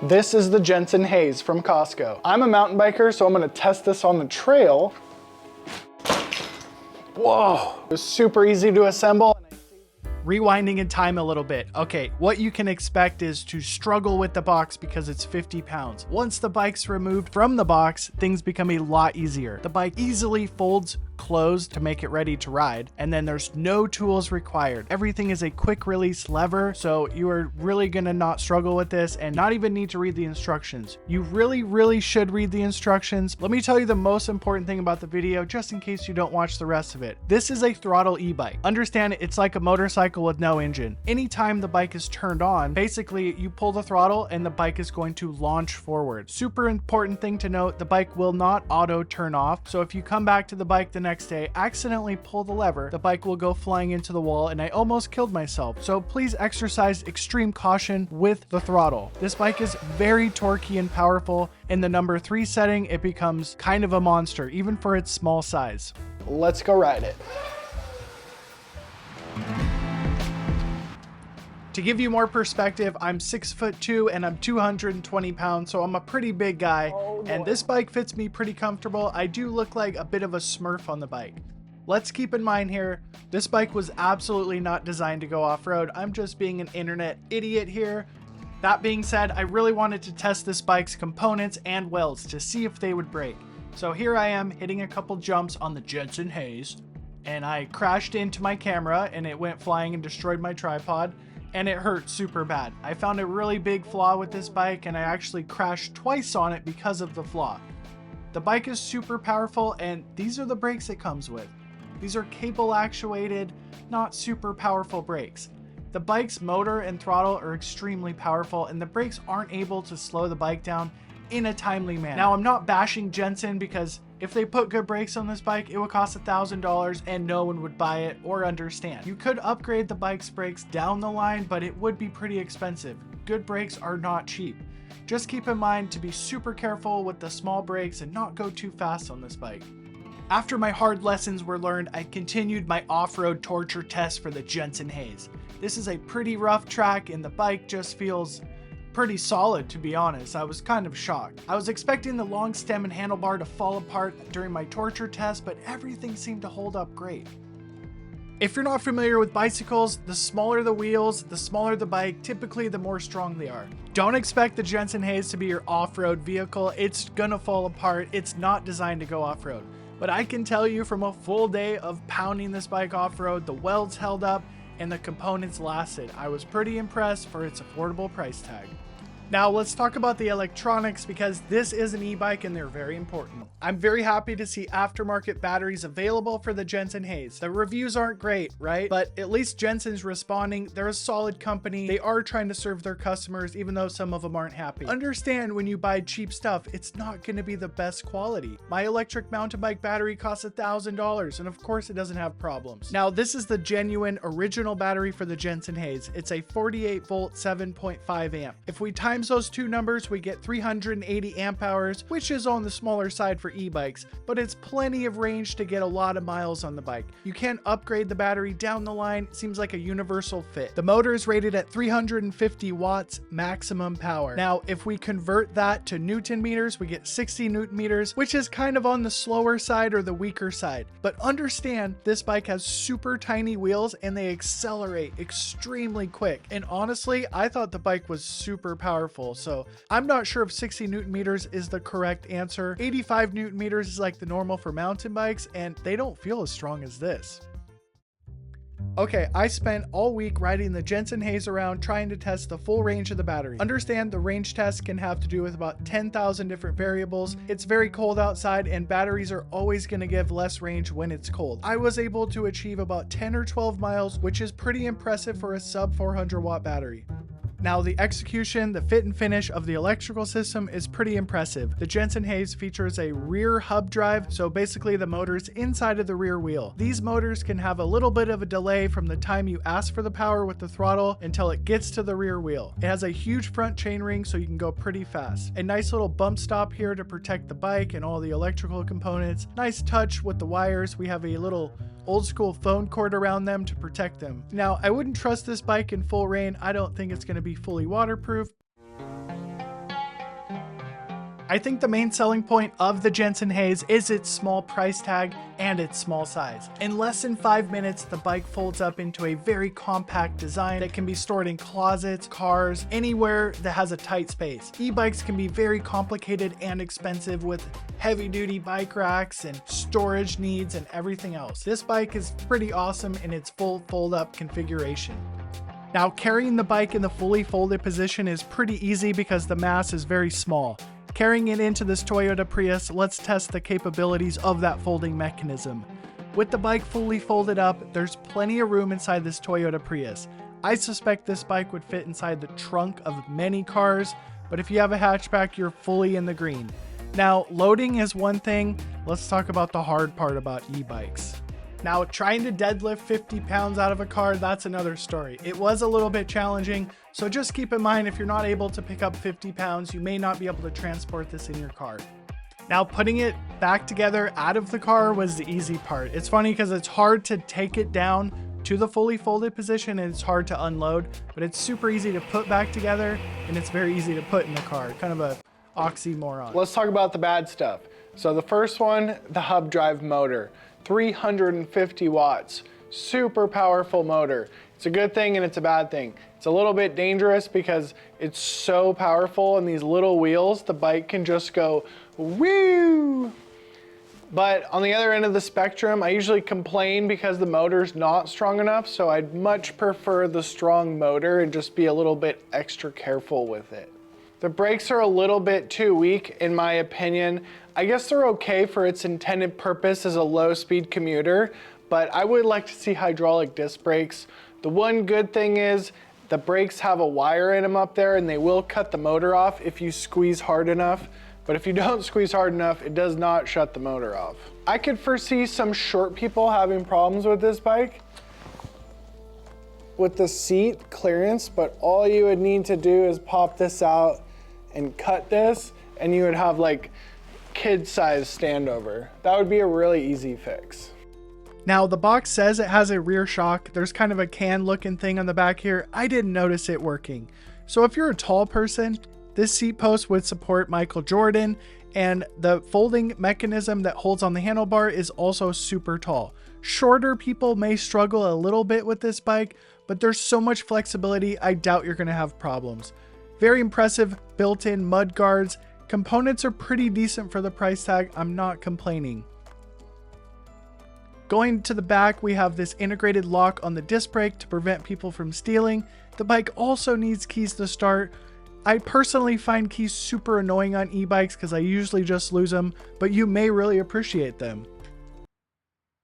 This is the Jetson HAZE from Costco. I'm a mountain biker, so I'm gonna test this on the trail. Whoa, it was super easy to assemble. Rewinding in time a little bit. Okay, what you can expect is to struggle with the box because it's 50 pounds. Once the bike's removed from the box, things become a lot easier. The bike easily folds closed to make it ready to ride, and then there's no tools required. Everything is a quick release lever, so you are really gonna not struggle with this and not even need to read the instructions. You really should read the instructions. Let me tell you the most important thing about the video, just in case you don't watch the rest of it. This is a throttle e-bike. Understand, it's like a motorcycle with no engine. Anytime the bike is turned on, basically you pull the throttle and the bike is going to launch forward. Super important thing to note, the bike will not auto turn off, so if you come back to the bike the next day, accidentally pull the lever, the bike will go flying into the wall, and I almost killed myself. So please exercise extreme caution with the throttle. This bike is very torquey and powerful. In the number 3 setting, it becomes kind of a monster, even for its small size. Let's go ride it. To give you more perspective, I'm 6'2" and I'm 220 pounds, so I'm a pretty big guy, and this bike fits me pretty comfortable. I do look like a bit of a Smurf on the bike. Let's keep in mind here, this bike was absolutely not designed to go off-road. I'm just being an internet idiot here. That being said, I really wanted to test this bike's components and welds to see if they would break. So here I am hitting a couple jumps on the Jetson HAZE, and I crashed into my camera and it went flying and destroyed my tripod. And it hurt super bad. I found a really big flaw with this bike, and I actually crashed twice on it because of the flaw. The bike is super powerful, and these are the brakes it comes with. These are cable actuated, not super powerful brakes. The bike's motor and throttle are extremely powerful, and the brakes aren't able to slow the bike down in a timely manner. Now, I'm not bashing Jetson, because if they put good brakes on this bike, it would cost $1,000 and no one would buy it or understand. You could upgrade the bike's brakes down the line, but it would be pretty expensive. Good brakes are not cheap. Just keep in mind to be super careful with the small brakes and not go too fast on this bike. After my hard lessons were learned, I continued my off-road torture test for the Jetson HAZE. This is a pretty rough track and the bike just feels pretty solid, to be honest. I was kind of shocked. I was expecting the long stem and handlebar to fall apart during my torture test, but everything seemed to hold up great. If you're not familiar with bicycles, the smaller the wheels, the smaller the bike, typically the more strong they are. Don't expect the Jetson HAZE to be your off-road vehicle. It's gonna fall apart. It's not designed to go off-road. But I can tell you from a full day of pounding this bike off-road, the welds held up and the components lasted. I was pretty impressed for its affordable price tag. Now let's talk about the electronics, because this is an e-bike and they're very important. I'm very happy to see aftermarket batteries available for the Jetson HAZE. The reviews aren't great, right? But at least Jetson's responding. They're a solid company. They are trying to serve their customers, even though some of them aren't happy. Understand, when you buy cheap stuff, it's not going to be the best quality. My electric mountain bike battery costs $1,000, and of course it doesn't have problems. Now this is the genuine original battery for the Jetson HAZE. It's a 48 volt 7.5 amp. If we times those two numbers, we get 380 amp hours, which is on the smaller side for e-bikes, but it's plenty of range to get a lot of miles on the bike. You can upgrade the battery down the line. It seems like a universal fit. The motor is rated at 350 watts maximum power. Now, if we convert that to Newton meters, we get 60 Newton meters, which is kind of on the slower side or the weaker side. But understand, this bike has super tiny wheels and they accelerate extremely quick. And honestly, I thought the bike was super powerful. So I'm not sure if 60 Newton meters is the correct answer. 85 Newton meters is like the normal for mountain bikes, and they don't feel as strong as this. Okay, I spent all week riding the Jetson HAZE around trying to test the full range of the battery. Understand, the range test can have to do with about 10,000 different variables. It's very cold outside and batteries are always going to give less range when it's cold. I was able to achieve about 10 or 12 miles, which is pretty impressive for a sub 400 watt battery. Now, the execution, the fit and finish of the electrical system is pretty impressive. The Jetson HAZE features a rear hub drive, so basically the motor's inside of the rear wheel. These motors can have a little bit of a delay from the time you ask for the power with the throttle until it gets to the rear wheel. It has a huge front chainring, so you can go pretty fast. A nice little bump stop here to protect the bike and all the electrical components. Nice touch with the wires. We have a little old school phone cord around them to protect them. Now, I wouldn't trust this bike in full rain. I don't think it's going to be fully waterproof. I think the main selling point of the Jetson HAZE is its small price tag and its small size. In less than 5 minutes, the bike folds up into a very compact design that can be stored in closets, cars, anywhere that has a tight space. E-bikes can be very complicated and expensive with heavy-duty bike racks and storage needs and everything else. This bike is pretty awesome in its full fold-up configuration. Now, carrying the bike in the fully folded position is pretty easy because the mass is very small. Carrying it into this Toyota Prius, let's test the capabilities of that folding mechanism. With the bike fully folded up, there's plenty of room inside this Toyota Prius. I suspect this bike would fit inside the trunk of many cars, but if you have a hatchback, you're fully in the green. Now, loading is one thing. Let's talk about the hard part about e-bikes. Now, trying to deadlift 50 pounds out of a car, that's another story. It was a little bit challenging, so just keep in mind if you're not able to pick up 50 pounds, you may not be able to transport this in your car. Now, putting it back together out of the car was the easy part. It's funny because it's hard to take it down to the fully folded position and it's hard to unload, but it's super easy to put back together and it's very easy to put in the car. Kind of a oxymoron. Let's talk about the bad stuff. So the first one, the hub drive motor. 350 watts, super powerful motor. It's a good thing and it's a bad thing. It's a little bit dangerous because it's so powerful and these little wheels, the bike can just go woo. But on the other end of the spectrum, I usually complain because the motor's not strong enough, so I'd much prefer the strong motor and just be a little bit extra careful with it. The brakes are a little bit too weak in my opinion. I guess they're okay for its intended purpose as a low-speed commuter, but I would like to see hydraulic disc brakes. The one good thing is the brakes have a wire in them up there and they will cut the motor off if you squeeze hard enough, but if you don't squeeze hard enough, it does not shut the motor off. I could foresee some short people having problems with this bike with the seat clearance, but all you would need to do is pop this out and cut this and you would have like kid-size standover. That would be a really easy fix. Now, the box says it has a rear shock. There's kind of a can looking thing on the back here. I didn't notice it working. So if you're a tall person, this seat post would support Michael Jordan, and the folding mechanism that holds on the handlebar is also super tall. Shorter people may struggle a little bit with this bike, but there's so much flexibility, I doubt you're gonna have problems. Very impressive built-in mud guards. Components are pretty decent for the price tag. I'm not complaining. Going to the back, we have this integrated lock on the disc brake to prevent people from stealing. The bike also needs keys to start. I personally find keys super annoying on e-bikes because I usually just lose them, but you may really appreciate them.